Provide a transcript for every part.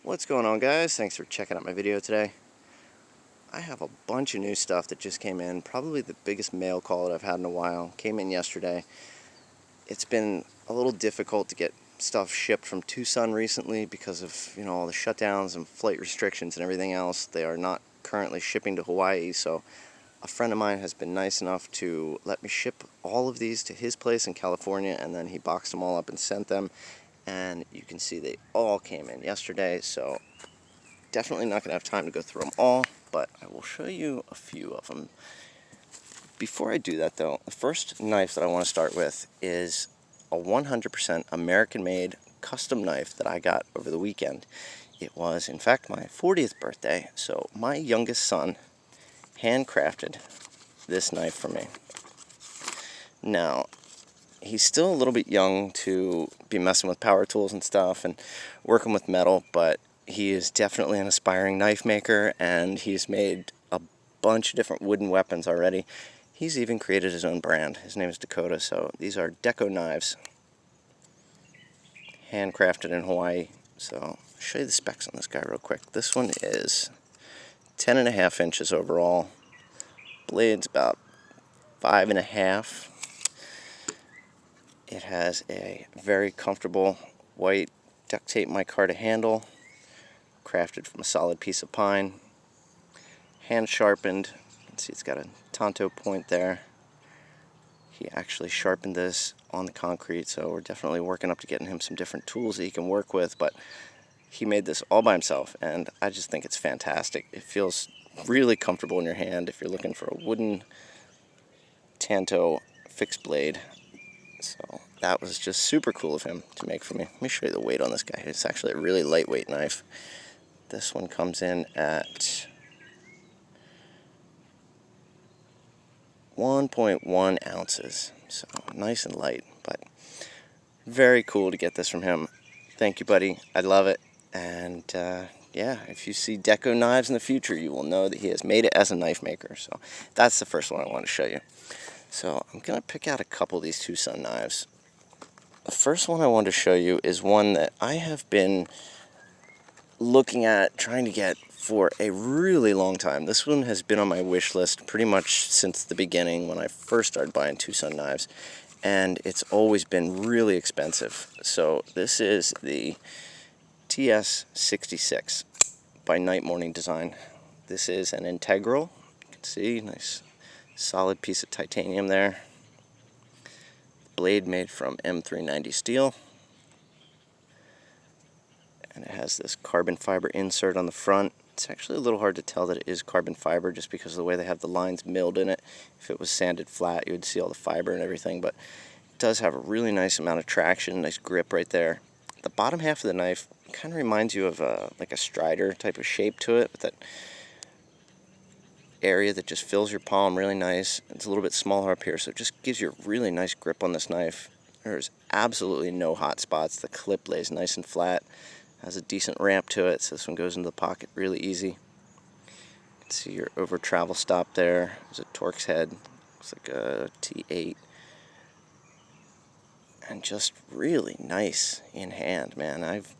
What's going on, guys? Thanks for checking out my video today. I have a bunch of new stuff that just came in. Probably the biggest mail call that I've had in a while. Came in yesterday. It's been a little difficult to get stuff shipped from TwoSun recently because of, all the shutdowns and flight restrictions and everything else. They are not currently shipping to Hawaii, so a friend of mine has been nice enough to let me ship all of these to his place in California, and then he boxed them all up and sent them. And you can see they all came in yesterday, so definitely not going to have time to go through them all, but I will show you a few of them. Before I do that, though, the first knife that I want to start with is a 100% American-made custom knife that I got over the weekend. It was, in fact, my 40th birthday, so my youngest son handcrafted this knife for me. Now, he's still a little bit young to be messing with power tools and stuff and working with metal, but he is definitely an aspiring knife maker, and he's made a bunch of different wooden weapons already. He's even created his own brand. His name is Dakota, so these are Deco knives, handcrafted in Hawaii. So I'll show you the specs on this guy real quick. This one is 10.5 inches overall. Blade's about 5.5. It has a very comfortable white duct tape micarta handle, crafted from a solid piece of pine, hand sharpened. You can see it's got a tanto point there. He actually sharpened this on the concrete, so we're definitely working up to getting him some different tools that he can work with, but he made this all by himself, and I just think it's fantastic. It feels really comfortable in your hand if you're looking for a wooden tanto fixed blade. So that was just super cool of him to make for me. Let me show you the weight on this guy. It's actually a really lightweight knife. This one comes in at 1.1 ounces. So nice and light, but very cool to get this from him. Thank you, buddy. I love it. And yeah, if you see Deco knives in the future, you will know that he has made it as a knife maker. So that's the first one I want to show you. So I'm going to pick out a couple of these TwoSun knives. The first one I want to show you is one that I have been looking at, trying to get for a really long time. This one has been on my wish list pretty much since the beginning when I first started buying TwoSun knives, and it's always been really expensive. So this is the TS66 by Night Morning Design. This is an integral. You can see, nice solid piece of titanium there. Blade made from M390 steel. And it has this carbon fiber insert on the front. It's actually a little hard to tell that it is carbon fiber just because of the way they have the lines milled in it. If it was sanded flat, you would see all the fiber and everything, but it does have a really nice amount of traction, nice grip right there. The bottom half of the knife kind of reminds you of like a strider type of shape to it, with that area that just fills your palm really nice. It's a little bit smaller up here, so it just gives you a really nice grip on this knife. There's absolutely no hot spots. The clip lays nice and flat, has a decent ramp to it, so this one goes into the pocket really easy. You can see your over travel stop there. There's a Torx head, looks like a T8, and just really nice in hand, man. I've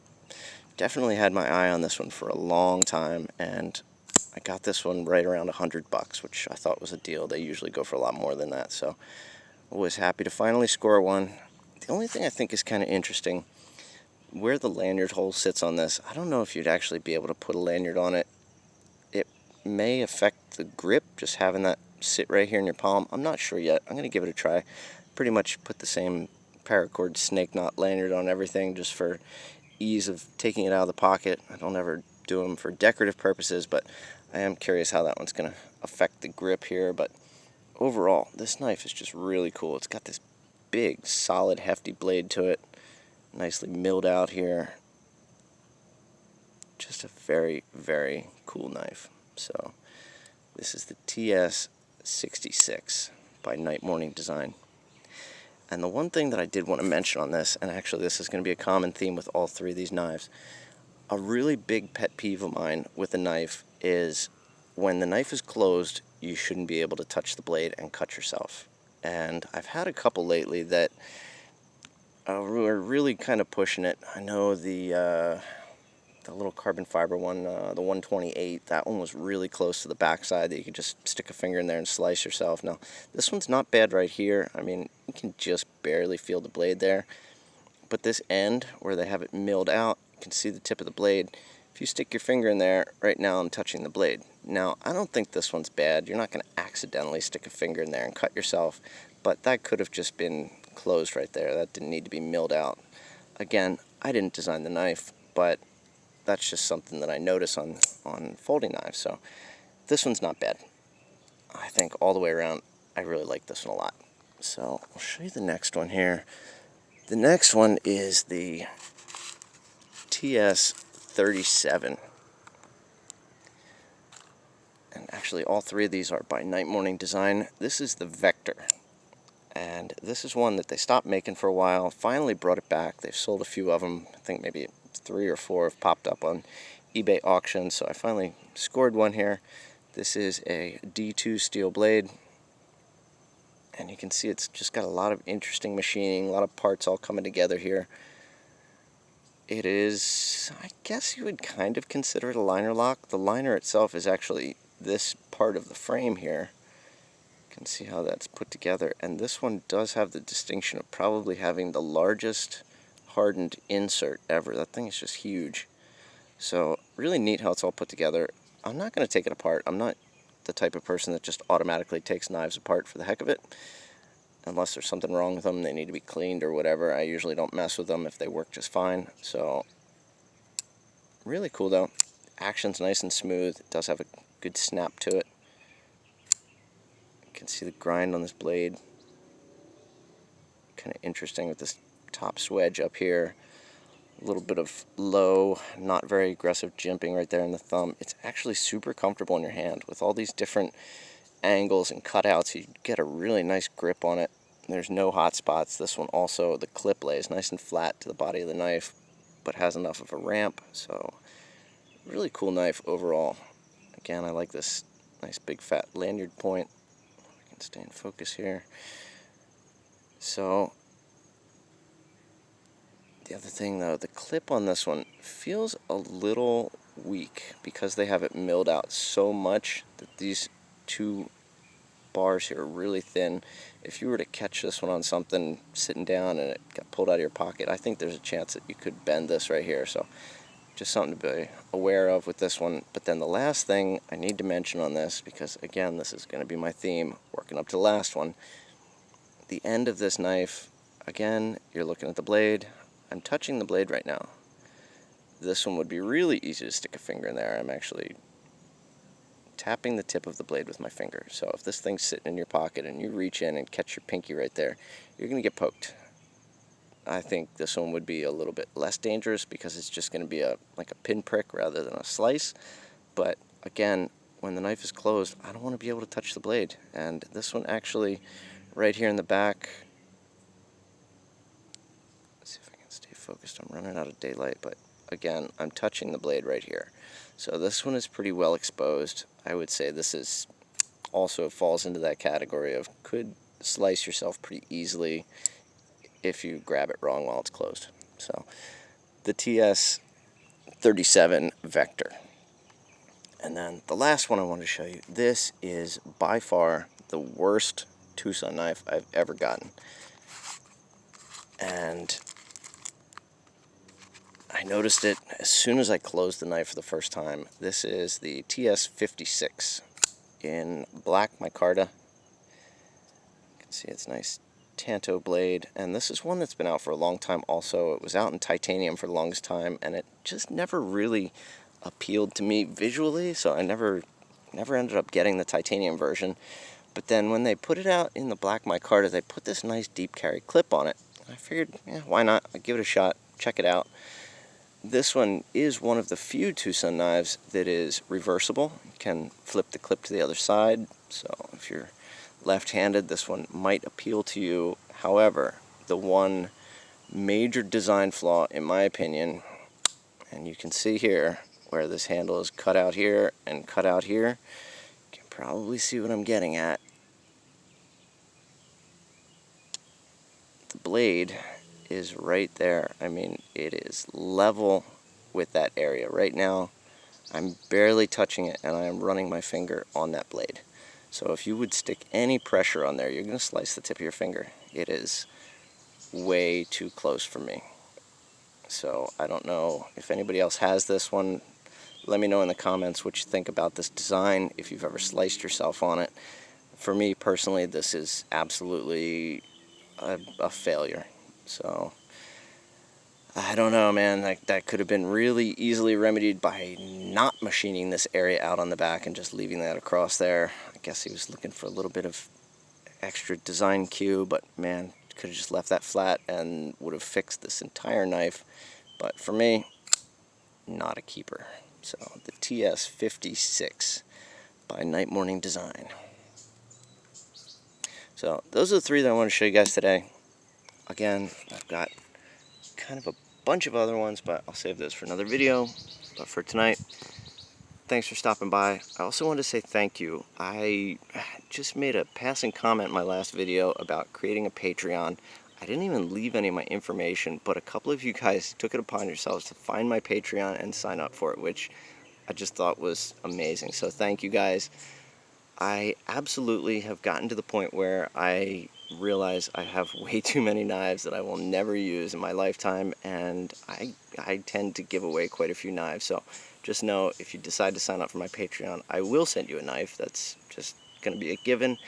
definitely had my eye on this one for a long time, and I got this one right around $100, which I thought was a deal. They usually go for a lot more than that, so always happy to finally score one. The only thing I think is kind of interesting, where the lanyard hole sits on this, I don't know if you'd actually be able to put a lanyard on it. It may affect the grip, just having that sit right here in your palm. I'm not sure yet. I'm going to give it a try. Pretty much put the same paracord snake knot lanyard on everything just for ease of taking it out of the pocket. I don't ever do them for decorative purposes, but I am curious how that one's going to affect the grip here. But overall, this knife is just really cool. It's got this big, solid, hefty blade to it, nicely milled out here. Just a very, very cool knife. So this is the TS66 by Night Morning Design. And the one thing that I did want to mention on this, and actually this is going to be a common theme with all three of these knives, a really big pet peeve of mine with a knife is when the knife is closed, you shouldn't be able to touch the blade and cut yourself. And I've had a couple lately that we're really kind of pushing it. I know the the little carbon fiber one, the 128, that one was really close to the backside that you could just stick a finger in there and slice yourself. Now, this one's not bad right here. I mean, you can just barely feel the blade there. But this end, where they have it milled out, you can see the tip of the blade. If you stick your finger in there, right now I'm touching the blade. Now, I don't think this one's bad. You're not going to accidentally stick a finger in there and cut yourself, but that could have just been closed right there. That didn't need to be milled out. Again, I didn't design the knife, but that's just something that I notice on folding knives. So this one's not bad. I think all the way around, I really like this one a lot. So I'll show you the next one here. The next one is the TS37. And actually all three of these are by Night Morning Design. This is the Vector. And this is one that they stopped making for a while, finally brought it back. They've sold a few of them. I think maybe 3 or 4 have popped up on eBay auctions, so I finally scored one here. This is a D2 steel blade. And you can see it's just got a lot of interesting machining, a lot of parts all coming together here. It is, I guess you would kind of consider it a liner lock. The liner itself is actually this part of the frame here. You can see how that's put together. And this one does have the distinction of probably having the largest hardened insert ever. That thing is just huge. So really neat how it's all put together. I'm not going to take it apart. I'm not the type of person that just automatically takes knives apart for the heck of it. Unless there's something wrong with them, they need to be cleaned or whatever. I usually don't mess with them if they work just fine. So, really cool though. Action's nice and smooth. It does have a good snap to it. You can see the grind on this blade. Kind of interesting with this top swedge up here. A little bit of low, not very aggressive jimping right there in the thumb. It's actually super comfortable in your hand. With all these different angles and cutouts, you get a really nice grip on it. There's no hot spots. This one also, the clip lays nice and flat to the body of the knife, but has enough of a ramp. So, really cool knife overall. Again, I like this nice big fat lanyard point. I can stay in focus here. So, the other thing though, the clip on this one feels a little weak because they have it milled out so much that these 2 bars here are really thin. If you were to catch this one on something sitting down and it got pulled out of your pocket, I think there's a chance that you could bend this right here. So just something to be aware of with this one. But then the last thing I need to mention on this, because again this is going to be my theme working up to the last one, the end of this knife, again you're looking at the blade. I'm touching the blade right now. This one would be really easy to stick a finger in there. I'm actually tapping the tip of the blade with my finger. So if this thing's sitting in your pocket and you reach in and catch your pinky right there, you're going to get poked. I think this one would be a little bit less dangerous because it's just going to be like a pinprick rather than a slice. But again, when the knife is closed, I don't want to be able to touch the blade. And this one actually, right here in the back, let's see if I can stay focused. I'm running out of daylight, but again, I'm touching the blade right here. So this one is pretty well exposed. I would say this is also falls into that category of could slice yourself pretty easily if you grab it wrong while it's closed. So the TS37 Vector. And then the last one I want to show you, this is by far the worst TwoSun knife I've ever gotten. And I noticed it as soon as I closed the knife for the first time. This is the TS56 in black micarta. You can see it's nice tanto blade, and this is one that's been out for a long time also. It was out in titanium for the longest time, and it just never really appealed to me visually, so I never ended up getting the titanium version. But then when they put it out in the black micarta, they put this nice deep carry clip on it. I figured, yeah, why not? I'd give it a shot, check it out. This one is one of the few TwoSun knives that is reversible. You can flip the clip to the other side, so if you're left-handed, this one might appeal to you. However, the one major design flaw, in my opinion, and you can see here where this handle is cut out here and cut out here, you can probably see what I'm getting at. The blade is right there. I mean, it is level with that area. Right now, I'm barely touching it, and I am running my finger on that blade. So if you would stick any pressure on there, you're going to slice the tip of your finger. It is way too close for me. So I don't know if anybody else has this one. Let me know in the comments what you think about this design, if you've ever sliced yourself on it. For me personally, this is absolutely a failure. So I don't know, man. That could have been really easily remedied by not machining this area out on the back and just leaving that across there. I guess he was looking for a little bit of extra design cue, but man, could have just left that flat and would have fixed this entire knife. But for me, not a keeper. So the TS56 by Night Morning Design. So those are the three that I want to show you guys today. Again, I've got kind of a bunch of other ones, but I'll save those for another video. But for tonight, thanks for stopping by. I also wanted to say thank you. I just made a passing comment in my last video about creating a Patreon. I didn't even leave any of my information, but a couple of you guys took it upon yourselves to find my Patreon and sign up for it, which I just thought was amazing. So thank you guys. I absolutely have gotten to the point where I realize I have way too many knives that I will never use in my lifetime, and I tend to give away quite a few knives. So just know, if you decide to sign up for my Patreon, I will send you a knife. That's just going to be a given,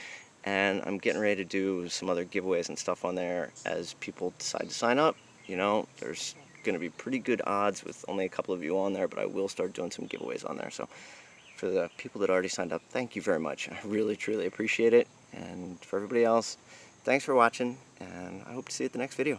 and I'm getting ready to do some other giveaways and stuff on there as people decide to sign up. You know, there's going to be pretty good odds with only a couple of you on there, but I will start doing some giveaways on there. So for the people that already signed up, thank you very much. I really, truly appreciate it. And for everybody else, thanks for watching, and I hope to see you at the next video.